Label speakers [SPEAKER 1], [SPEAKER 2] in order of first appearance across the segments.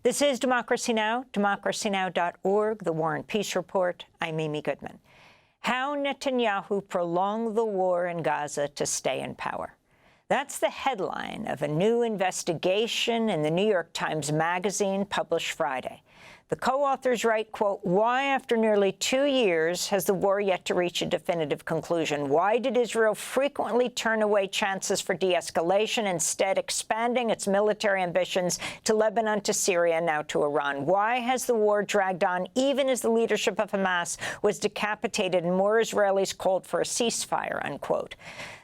[SPEAKER 1] This is Democracy Now!, democracynow.org, The War and Peace Report. I'm Amy Goodman. How Netanyahu prolonged the war in Gaza to stay in power. That's the headline of a new investigation in the New York Times Magazine published Friday. The co-authors write, quote, "Why, after nearly 2 years, has the war yet to reach a definitive conclusion? Why did Israel frequently turn away chances for de-escalation, instead expanding its military ambitions to Lebanon, to Syria, now to Iran? Why has the war dragged on even as the leadership of Hamas was decapitated and more Israelis called for a ceasefire?" Unquote.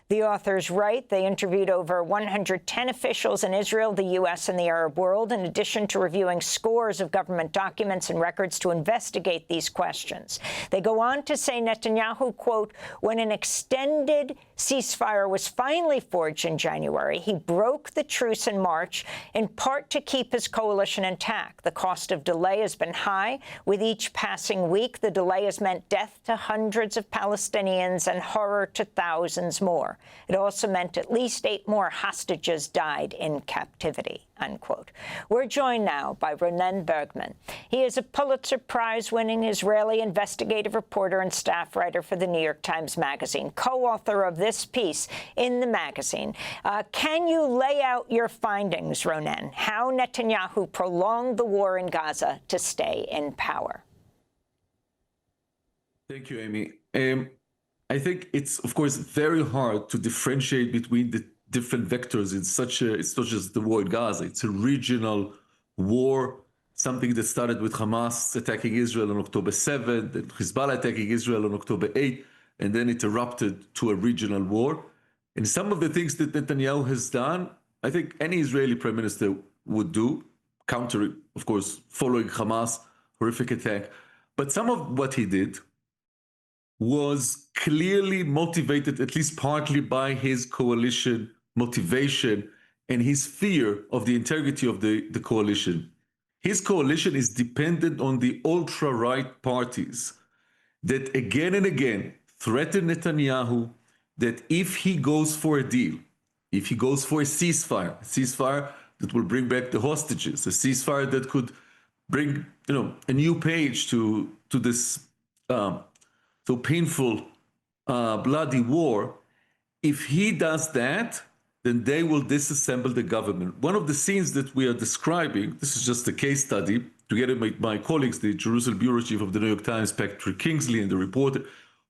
[SPEAKER 1] The authors write they interviewed over 110 officials in Israel, the U.S., and the Arab world, in addition to reviewing scores of government documents and records to investigate these questions. They go on to say Netanyahu, quote, "When an extended ceasefire was finally forged in January, he broke the truce in March, in part to keep his coalition intact. The cost of delay has been high. With each passing week, the delay has meant death to hundreds of Palestinians and horror to thousands more. It also meant at least 8 more hostages died in captivity," unquote. We're joined now by Ronen Bergman. He is a Pulitzer Prize-winning Israeli investigative reporter and staff writer for the New York Times Magazine, co-author of this piece in the magazine. Can you lay out your findings, Ronen, how Netanyahu prolonged the war in Gaza to stay in power?
[SPEAKER 2] Thank you, Amy. I think it's, of course, very hard to differentiate between the different vectors. It's not just the war in Gaza. It's a regional war, something that started with Hamas attacking Israel on October 7th, and Hezbollah attacking Israel on October 8th, and then it erupted to a regional war. And some of the things that Netanyahu has done, I think any Israeli prime minister would do, counter, of course, following Hamas' horrific attack. But some of what he did was clearly motivated, at least partly, by his coalition motivation and his fear of the integrity of the coalition. His coalition is dependent on the ultra-right parties that again and again threaten Netanyahu that if he goes for a deal, if he goes for a ceasefire that will bring back the hostages, a ceasefire that could bring, a new page to this so painful, bloody war, if he does that, then they will disassemble the government. One of the scenes that we are describing, this is just a case study, together with my colleagues, the Jerusalem bureau chief of the New York Times, Patrick Kingsley, and the reporter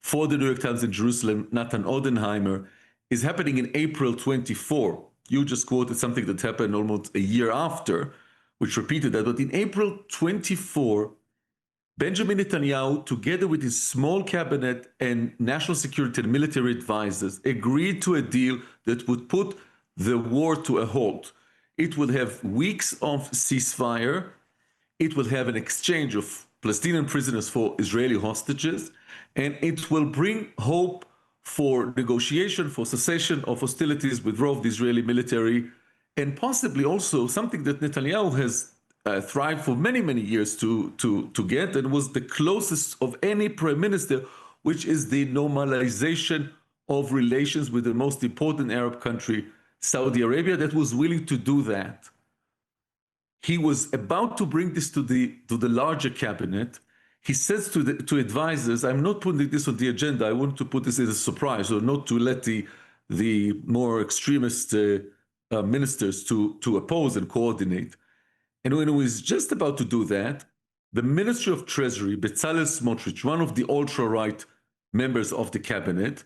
[SPEAKER 2] for the New York Times in Jerusalem, Nathan Odenheimer, is happening in April 24. You just quoted something that happened almost a year after, which repeated that. But in April 24, Benjamin Netanyahu, together with his small cabinet and national security and military advisors, agreed to a deal that would put the war to a halt. It would have weeks of ceasefire. It will have an exchange of Palestinian prisoners for Israeli hostages, and it will bring hope for negotiation, for cessation of hostilities, withdrawal of the Israeli military, and possibly also something that Netanyahu has thrived for many, many years to get, and was the closest of any prime minister, which is the normalization of relations with the most important Arab country, Saudi Arabia, that was willing to do that. He was about to bring this to the larger cabinet. He says to advisors, "I'm not putting this on the agenda. I want to put this as a surprise, or not to let the more extremist ministers to oppose and coordinate." And when he was just about to do that, the Ministry of Treasury, Bezalel Smotrich, one of the ultra-right members of the cabinet,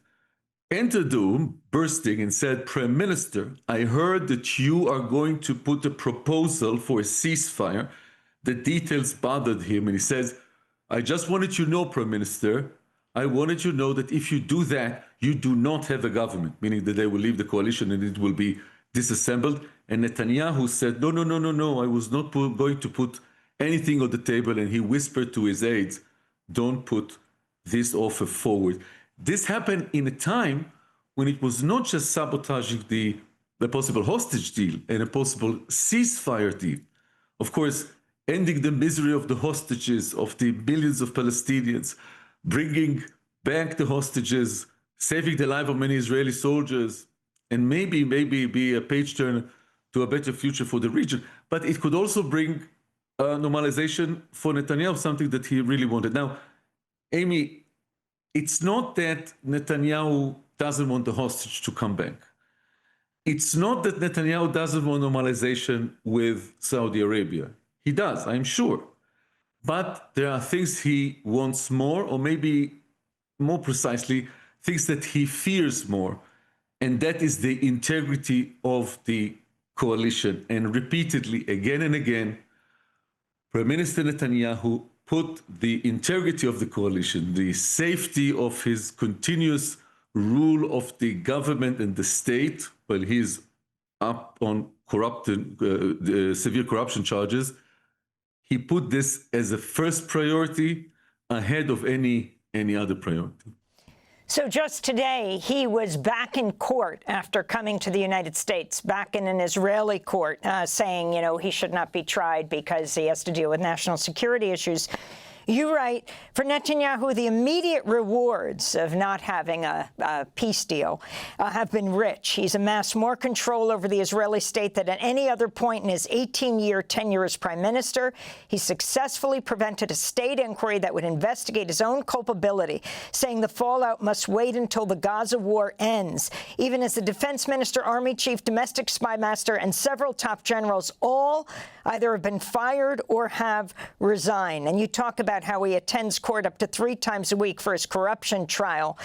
[SPEAKER 2] entered the room bursting and said, "Prime Minister, I heard that you are going to put a proposal for a ceasefire." The details bothered him, and he says, "I just wanted you to know, Prime Minister, I wanted you to know that if you do that, you do not have a government," meaning that they will leave the coalition and it will be disassembled. And Netanyahu said, no, I was not going to put anything on the table. And he whispered to his aides, "Don't put this offer forward." This happened in a time when it was not just sabotaging the possible hostage deal and a possible ceasefire deal. Of course, ending the misery of the hostages, of the millions of Palestinians, bringing back the hostages, saving the life of many Israeli soldiers, and maybe be a page turner to a better future for the region. But it could also bring normalization for Netanyahu, something that he really wanted. Now, Amy, it's not that Netanyahu doesn't want the hostage to come back. It's not that Netanyahu doesn't want normalization with Saudi Arabia. He does, I'm sure. But there are things he wants more, or maybe more precisely, things that he fears more. And that is the integrity of the coalition. And repeatedly, again and again, Prime Minister Netanyahu put the integrity of the coalition, the safety of his continuous rule of the government and the state, while he's up on severe corruption charges, he put this as a first priority ahead of any other priority.
[SPEAKER 1] So just today, he was back in court after coming to the United States, back in an Israeli court, saying, you know, he should not be tried because he has to deal with national security issues. You write, for Netanyahu, the immediate rewards of not having a peace deal have been rich. He's amassed more control over the Israeli state than at any other point in his 18-year tenure as prime minister. He successfully prevented a state inquiry that would investigate his own culpability, saying the fallout must wait until the Gaza war ends. Even as the defense minister, army chief, domestic spy master, and several top generals all either have been fired or have resigned. And you talk about how he attends court up to 3 times a week for his corruption trial.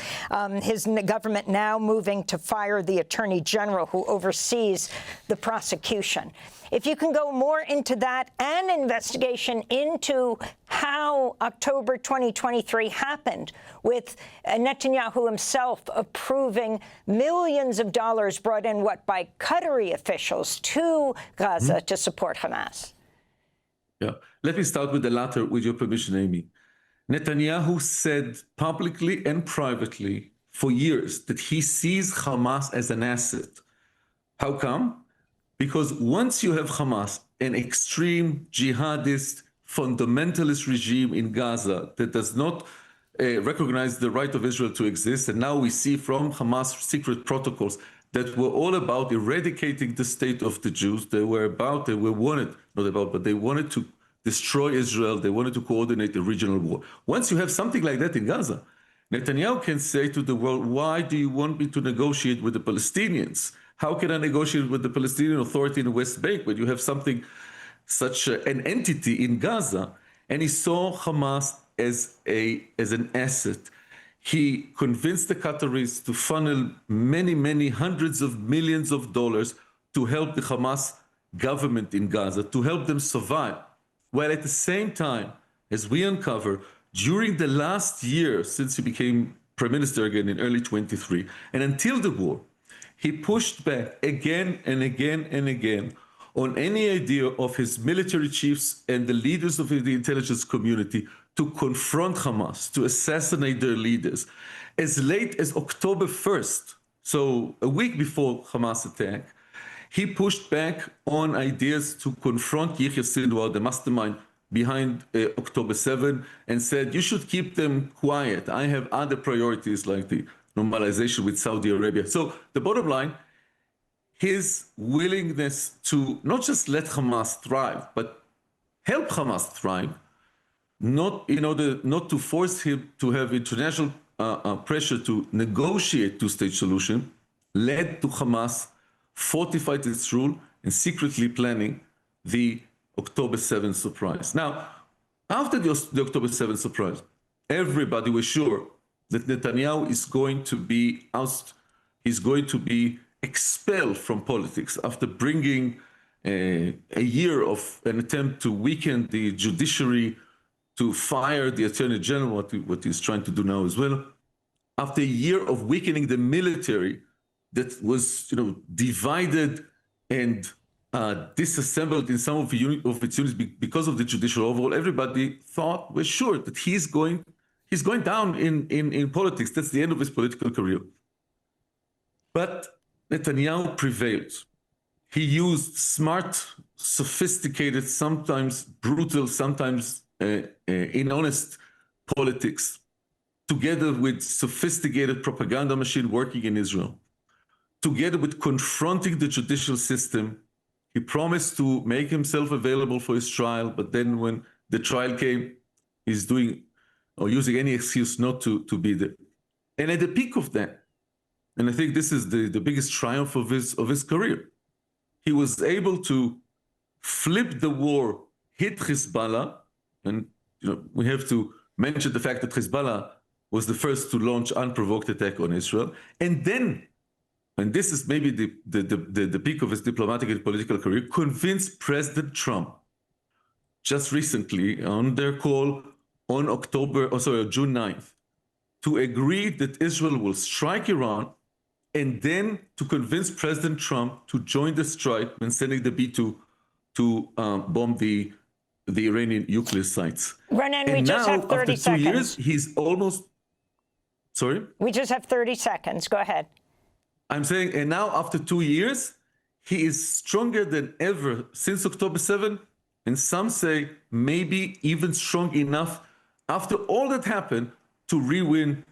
[SPEAKER 1] His government now moving to fire the attorney general who oversees the prosecution. If you can go more into that and investigation into how October 2023 happened, with Netanyahu himself approving millions of dollars brought in, by Qatari officials to Gaza to support Hamas.
[SPEAKER 2] Yeah. Let me start with the latter, with your permission, Amy. Netanyahu said publicly and privately for years that he sees Hamas as an asset. How come? Because once you have Hamas, an extreme jihadist, fundamentalist regime in Gaza that does not recognize the right of Israel to exist, and now we see from Hamas secret protocols that were all about eradicating the state of the Jews. They wanted to destroy Israel. They wanted to coordinate the regional war. Once you have something like that in Gaza, Netanyahu can say to the world, why do you want me to negotiate with the Palestinians? How can I negotiate with the Palestinian Authority in the West Bank when you have something, such an entity in Gaza? And he saw Hamas as an asset. He convinced the Qataris to funnel many hundreds of millions of dollars to help the Hamas government in Gaza, to help them survive. While at the same time, as we uncover, during the last year since he became prime minister again in early 23, and until the war, he pushed back again and again and again on any idea of his military chiefs and the leaders of the intelligence community to confront Hamas, to assassinate their leaders. As late as October 1st, so a week before Hamas attack, he pushed back on ideas to confront Yahya Sinwar, the mastermind behind October 7, and said, you should keep them quiet. I have other priorities like the normalization with Saudi Arabia. So the bottom line, his willingness to not just let Hamas thrive, but help Hamas thrive, not to force him to have international pressure to negotiate two-state solution, led to Hamas fortified its rule and secretly planning the October 7th surprise. Now, after the October 7th surprise, everybody was sure that Netanyahu is going to be ousted. He's going to be expelled from politics after bringing a year of an attempt to weaken the judiciary, to fire the attorney general, what he's trying to do now as well. After a year of weakening the military that was, divided and disassembled in some of its units because of the judicial overhaul, everybody was sure that he's going down in politics. That's the end of his political career. But Netanyahu prevailed. He used smart, sophisticated, sometimes brutal, sometimes inhonest politics, together with sophisticated propaganda machine working in Israel, together with confronting the judicial system. He promised to make himself available for his trial, but then when the trial came, he's doing or using any excuse not to be there. And at the peak of that, and I think this is the biggest triumph of his career, he was able to flip the war, hit Hezbollah, and we have to mention the fact that Hezbollah was the first to launch unprovoked attack on Israel, and then, and this is maybe the peak of his diplomatic and political career, convinced President Trump just recently on their call on June 9th, to agree that Israel will strike Iran, and then to convince President Trump to join the strike when sending the B-2 to bomb the Iranian nuclear sites.
[SPEAKER 1] Ronen, we just have 30 seconds.
[SPEAKER 2] After 2 years, he's almost, sorry?
[SPEAKER 1] We just have 30 seconds. Go ahead.
[SPEAKER 2] I'm saying, and now after 2 years, he is stronger than ever since October 7, and some say maybe even strong enough after all that happened to re-win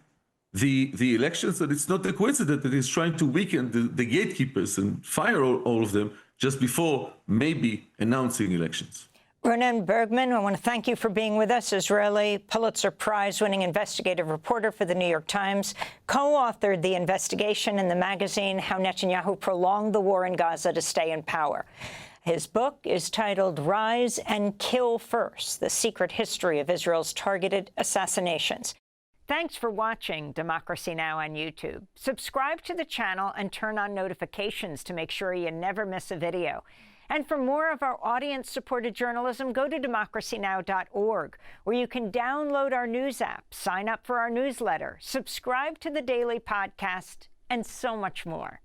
[SPEAKER 2] the elections. And it's not a coincidence that he's trying to weaken the gatekeepers and fire all of them just before maybe announcing elections.
[SPEAKER 1] Ronen Bergman, I want to thank you for being with us, Israeli Pulitzer Prize-winning investigative reporter for The New York Times, co-authored the investigation in the magazine How Netanyahu Prolonged the War in Gaza to Stay in Power. His book is titled Rise and Kill First, The Secret History of Israel's Targeted Assassinations. Thanks for watching Democracy Now! On YouTube. Subscribe to the channel and turn on notifications to make sure you never miss a video. And for more of our audience-supported journalism, go to democracynow.org, where you can download our news app, sign up for our newsletter, subscribe to the daily podcast, and so much more.